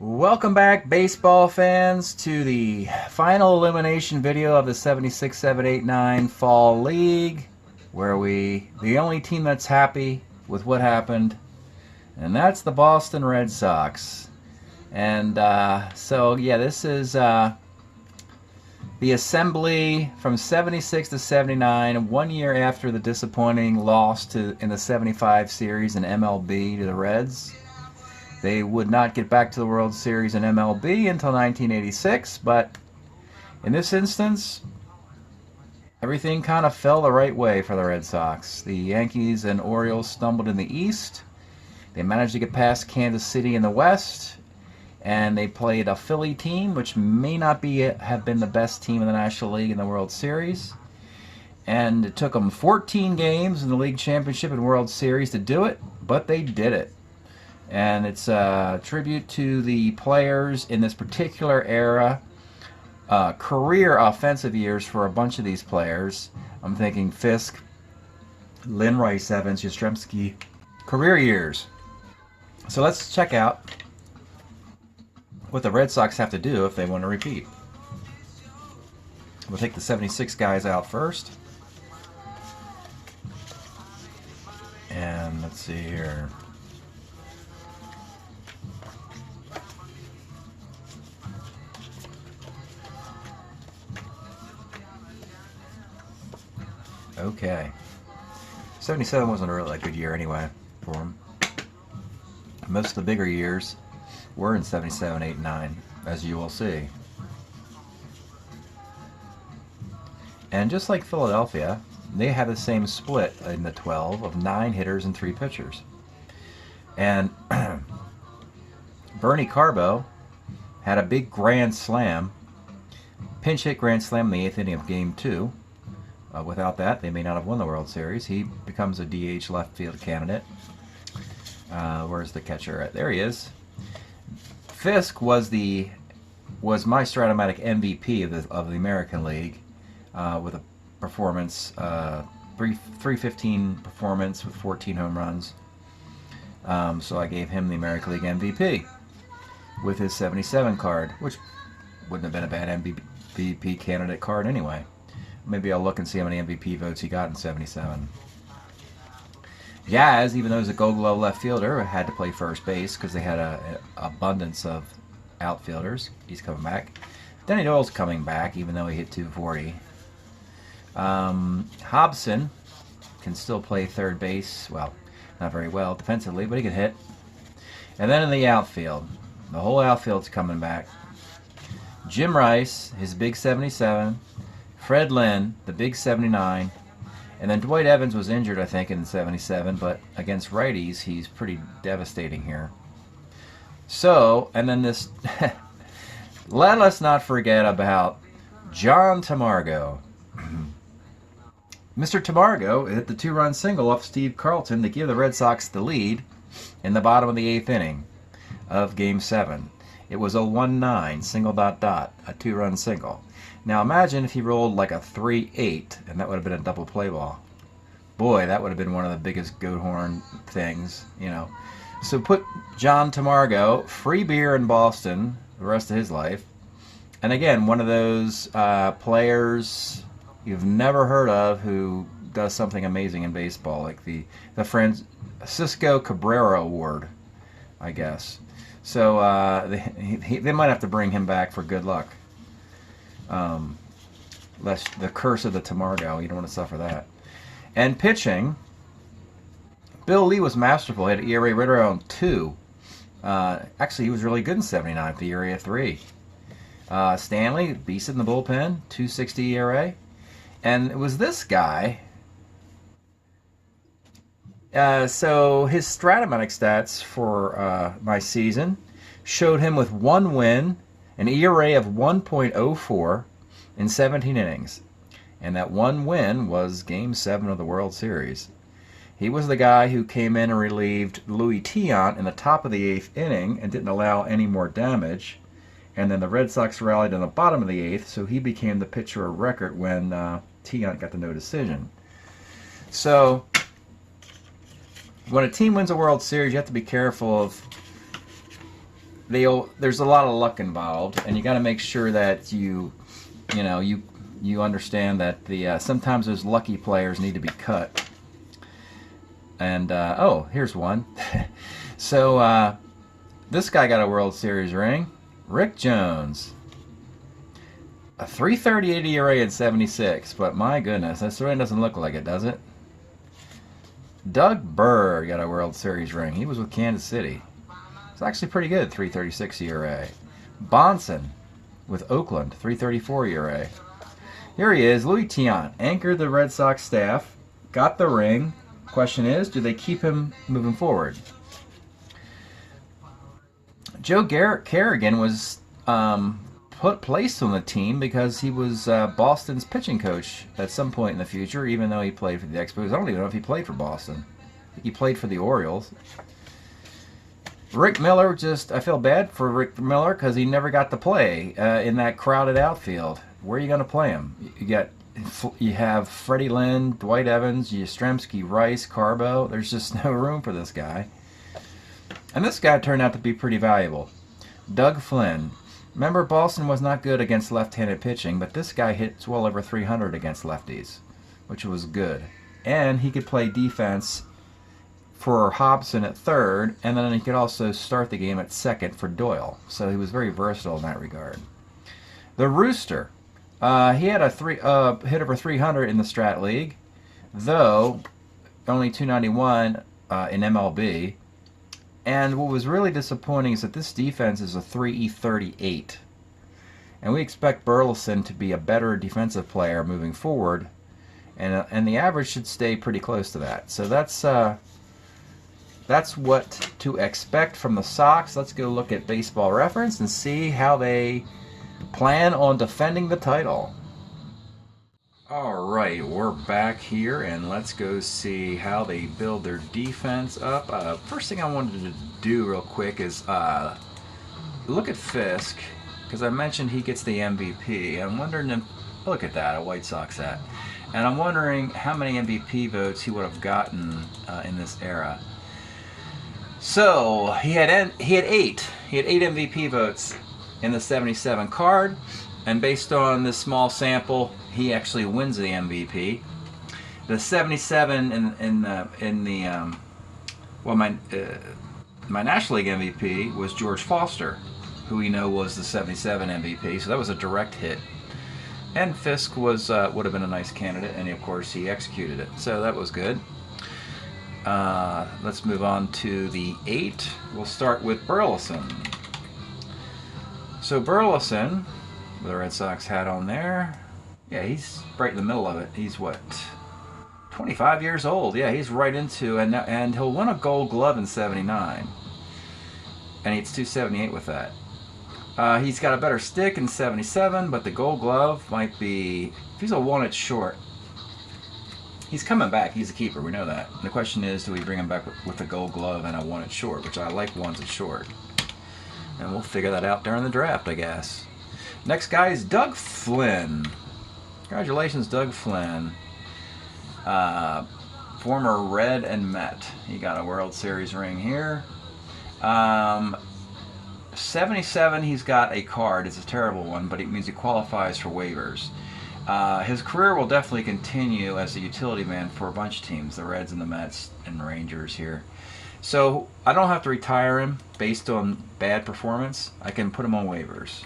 Welcome back, baseball fans, to the final elimination video of the 76-7-8-9 Fall League, where the only team that's happy with what happened, and that's the Boston Red Sox. And this is the assembly from 76 to 79, 1 year after the disappointing loss in the 75 series in MLB to the Reds. They would not get back to the World Series in MLB until 1986, but in this instance, everything kind of fell the right way for the Red Sox. The Yankees and Orioles stumbled in the East. They managed to get past Kansas City in the West, and they played a Philly team, which may not have been the best team in the National League in the World Series. And it took them 14 games in the League Championship and World Series to do it, but they did it. And it's a tribute to the players in this particular era. Career offensive years for a bunch of these players. I'm thinking Fisk, Lynn, Rice, Evans, Yastrzemski. Career years. So let's check out what the Red Sox have to do if they want to repeat. We'll take the 76 guys out first. And let's see here. Okay. 77 wasn't a really good year anyway for them. Most of the bigger years were in 77, 8, 9, as you will see. And just like Philadelphia, they had the same split in the 12 of 9 hitters and 3 pitchers. And Bernie Carbo had a big grand slam, pinch hit grand slam in the 8th inning of Game 2. Without that, they may not have won the World Series. He becomes a DH left field candidate. Where's the catcher? There he is. Fisk was my Strat-O-Matic MVP of the American League with a performance, 315 performance with 14 home runs. So I gave him the American League MVP with his 77 card, which wouldn't have been a bad MVP candidate card anyway. Maybe I'll look and see how many MVP votes he got in 77. Yaz, even though he's a Gold Glove left fielder, had to play first base because they had an abundance of outfielders. He's coming back. Denny Doyle's coming back, even though he hit 240. Hobson can still play third base. Well, not very well defensively, but he can hit. And then in the outfield, the whole outfield's coming back. Jim Rice, his big 77. Fred Lynn, the big 79, and then Dwight Evans was injured, I think, in 77, but against righties, he's pretty devastating here. So, and then this, let us not forget about John Tamargo. Mr. Tamargo hit the 2-run single off Steve Carlton to give the Red Sox the lead in the bottom of the 8th inning of Game 7. It was a 1-9, single ... a 2-run single. Now imagine if he rolled like a 3-8, and that would have been a double play ball. Boy, that would have been one of the biggest goat horn things, you know. So put John Tamargo, free beer in Boston the rest of his life. And again, one of those players you've never heard of who does something amazing in baseball, like the Francisco Cabrera Award, I guess. So they might have to bring him back for good luck. The curse of the Tamargo, you don't want to suffer that. And pitching, Bill Lee was masterful. He had an ERA right around 2. Actually, he was really good in 79 with the ERA of 3. Stanley, beast in the bullpen, 2.60 ERA. And it was this guy. So his Strat-O-Matic stats for my season showed him with 1 win, an ERA of 1.04 in 17 innings. And that 1 win was Game 7 of the World Series. He was the guy who came in and relieved Louis Teont in the top of the 8th inning and didn't allow any more damage. And then the Red Sox rallied in the bottom of the 8th, so he became the pitcher of record when Teont got the no decision. So when a team wins a World Series, you have to be careful of there's a lot of luck involved, and you got to make sure that you know you understand that the sometimes those lucky players need to be cut. And oh, here's one. So this guy got a World Series ring. Rick Jones. A 338 ERA in 76, but my goodness, that certainly doesn't look like it, does it? Doug Bird got a World Series ring. He was with Kansas City. It's actually pretty good, 336 ERA. Bonson with Oakland, 334 ERA. Here he is, Louis Teont, anchored the Red Sox staff, got the ring. Question is, do they keep him moving forward? Joe Kerrigan was placed on the team because he was Boston's pitching coach at some point in the future, even though he played for the Expos. I don't even know if he played for Boston. I think he played for the Orioles. Rick Miller, I feel bad for Rick Miller because he never got to play in that crowded outfield. Where are you going to play him? You have Freddie Lynn, Dwight Evans, Yastrzemski, Rice, Carbo. There's just no room for this guy. And this guy turned out to be pretty valuable. Doug Flynn. Remember, Boston was not good against left-handed pitching, but this guy hits well over 300 against lefties, which was good. And he could play defense for Hobson at third, and then he could also start the game at second for Doyle. So he was very versatile in that regard. The Rooster. He had a hit over 300 in the Strat League, though only 291 in MLB. And what was really disappointing is that this defense is a 3E38. And we expect Burleson to be a better defensive player moving forward. And the average should stay pretty close to that. So that's what to expect from the Sox. Let's go look at Baseball Reference and see how they plan on defending the title. Alright, we're back here, and let's go see how they build their defense up. First thing I wanted to do real quick is look at Fisk, because I mentioned he gets the MVP. I'm wondering if, look at that, a White Sox hat. And I'm wondering how many MVP votes he would have gotten in this era. So, he had 8. He had 8 MVP votes in the 77 card, and based on this small sample, he actually wins the MVP. The 77 my National League MVP was George Foster, who we know was the 77 MVP, so that was a direct hit. And Fisk was would have been a nice candidate, and of course he executed it, so that was good. Let's move on to the 8. We'll start with Burleson. So Burleson, with the Red Sox hat on there, yeah, he's right in the middle of it. He's what, 25 years old? Yeah, he's right into, and he'll win a Gold Glove in 79, and he's 278 with that. He's got a better stick in 77, but the Gold Glove might be, if he's a 1 at short, he's coming back. He's a keeper, we know that. And the question is, do we bring him back with a Gold Glove and a 1 at short, which I like 1s at short. And we'll figure that out during the draft, I guess. Next guy is Doug Flynn. Congratulations, Doug Flynn. Former Red and Met. He got a World Series ring here. 77, he's got a card. It's a terrible one, but it means he qualifies for waivers. His career will definitely continue as a utility man for a bunch of teams, the Reds and the Mets and Rangers here. So I don't have to retire him based on bad performance. I can put him on waivers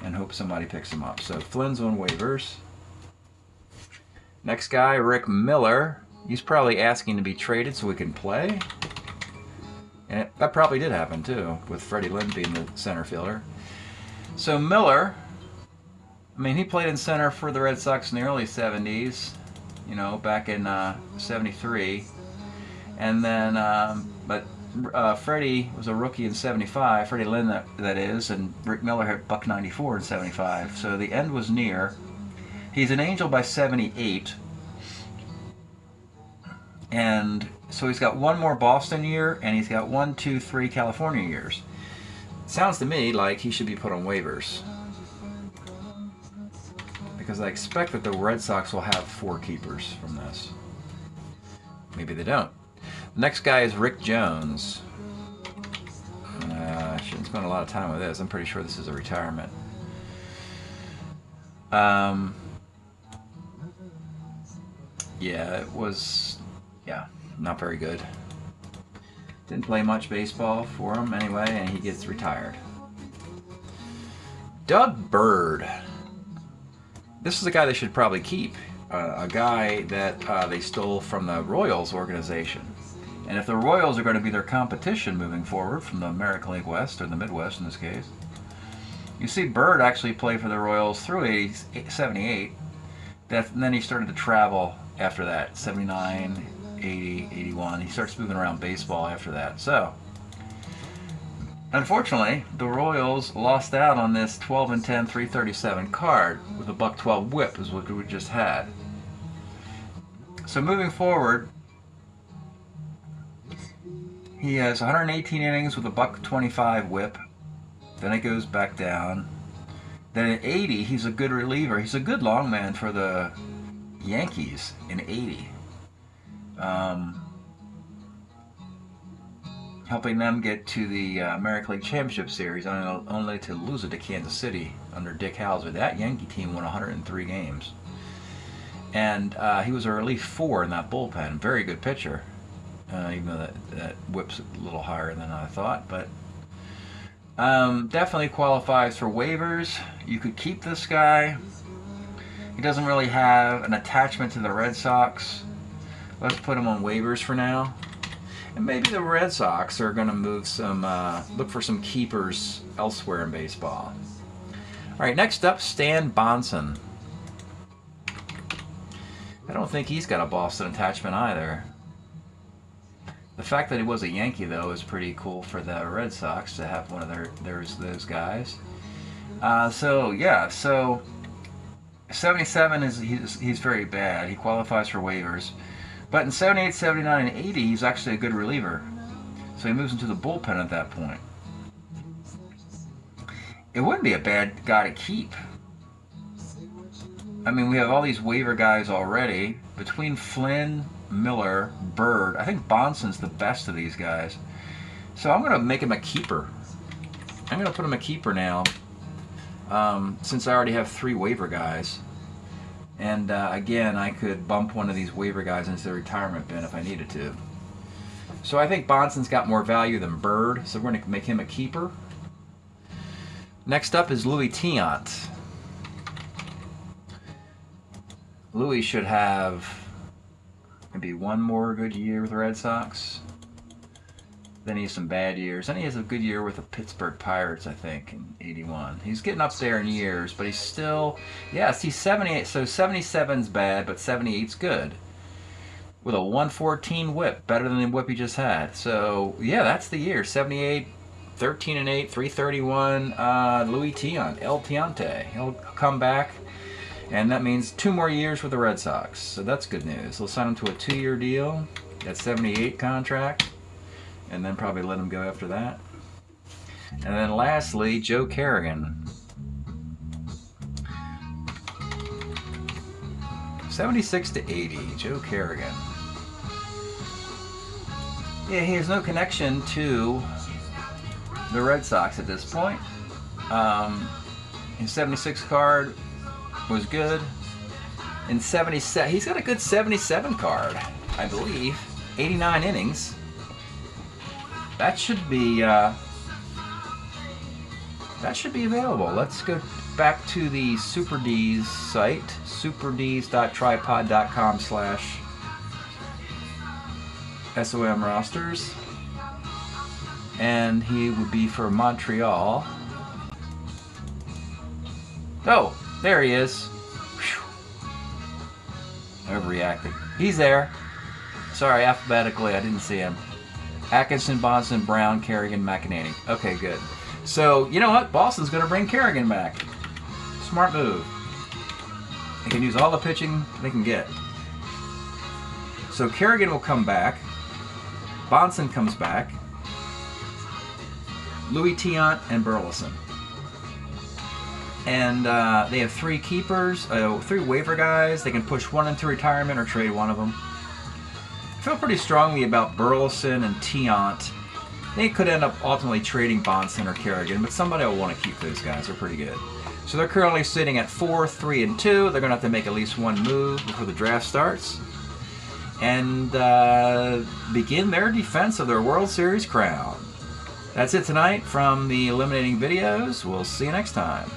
and hope somebody picks him up. So Flynn's on waivers. Next guy, Rick Miller. He's probably asking to be traded so we can play. And that probably did happen too, with Freddie Lynn being the center fielder. So Miller, I mean, he played in center for the Red Sox in the early 70s, you know, back in 73. And then, but Freddie was a rookie in 75, Freddie Lynn that is, and Rick Miller had $1.94 in 75. So the end was near. He's an Angel by 78. And so he's got 1 more Boston year, and he's got 1, 2, 3 California years. Sounds to me like he should be put on waivers, because I expect that the Red Sox will have 4 keepers from this. Maybe they don't. The next guy is Rick Jones. I shouldn't spent a lot of time with this. I'm pretty sure this is a retirement. Yeah, it was, yeah, not very good. Didn't play much baseball for him anyway, and he gets retired. Doug Bird. This is a guy they should probably keep. A guy that they stole from the Royals organization. And if the Royals are going to be their competition moving forward from the American League West, or the Midwest in this case, you see Bird actually play for the Royals through 78. And then he started to travel after that, 79, 80, 81. He starts moving around baseball after that. So, unfortunately, the Royals lost out on this 12 and 10, 337 card with a .112 whip, is what we just had. So moving forward, he has 118 innings with a .25 whip. Then it goes back down. Then at 80, he's a good reliever. He's a good long man for the Yankees in 80. Helping them get to the American League Championship Series, only to lose it to Kansas City under Dick Howser. That Yankee team won 103 games. And he was a relief 4 in that bullpen. Very good pitcher. Even though that whip's a little higher than I thought. But definitely qualifies for waivers. You could keep this guy. He doesn't really have an attachment to the Red Sox. Let's put him on waivers for now. And maybe the Red Sox are going to move some, look for some keepers elsewhere in baseball. All right, next up, Stan Bonson. I don't think he's got a Boston attachment either. The fact that he was a Yankee, though, is pretty cool for the Red Sox to have one of those guys. So 77 he's very bad. He qualifies for waivers. But in 78, 79, and 80, he's actually a good reliever. So he moves into the bullpen at that point. It wouldn't be a bad guy to keep. I mean, we have all these waiver guys already. Between Flynn, Miller, Bird, I think Bonson's the best of these guys. So I'm going to make him a keeper. I'm going to put him a keeper now, since I already have 3 waiver guys. And again, I could bump one of these waiver guys into the retirement bin if I needed to. So I think Bonson's got more value than Bird, so we're going to make him a keeper. Next up is Louis Teont. Louis should have maybe one more good year with the Red Sox. Then he has some bad years. Then he has a good year with the Pittsburgh Pirates, I think, in 81. He's getting up there in years, but he's still... Yes, he's 78, so 77's bad, but 78's good. With a 114 whip, better than the whip he just had. So, yeah, that's the year. 78, 13 and 8, 331. Louis Teont, El Teonte. He'll come back, and that means 2 more years with the Red Sox. So that's good news. They'll sign him to a 2-year deal, that 78 contract. And then probably let him go after that. And then lastly, Joe Kerrigan. 76 to 80, Joe Kerrigan. Yeah, he has no connection to the Red Sox at this point. His 76 card was good. In 77, he's got a good 77 card, I believe. 89 innings. That should be available. Let's go back to the Super D's site, superds.tripod.com/SOM rosters, and he would be for Montreal. Oh, there he is. Whew. Overreacted. He's there. Sorry, alphabetically, I didn't see him. Atkinson, Bonson, Brown, Kerrigan, McEnany. Okay, good. So, you know what? Boston's going to bring Kerrigan back. Smart move. They can use all the pitching they can get. So Kerrigan will come back. Bonson comes back. Louis Teont and Burleson. And they have 3 keepers, 3 waiver guys. They can push one into retirement or trade one of them. I feel pretty strongly about Burleson and Teont They could end up ultimately trading Bonson or Kerrigan, but somebody will want to keep those guys. They're pretty good. So they're currently sitting at 4, 3, and 2. They're going to have to make at least one move before the draft starts and begin their defense of their World Series crown. That's it tonight from the Eliminating Videos. We'll see you next time.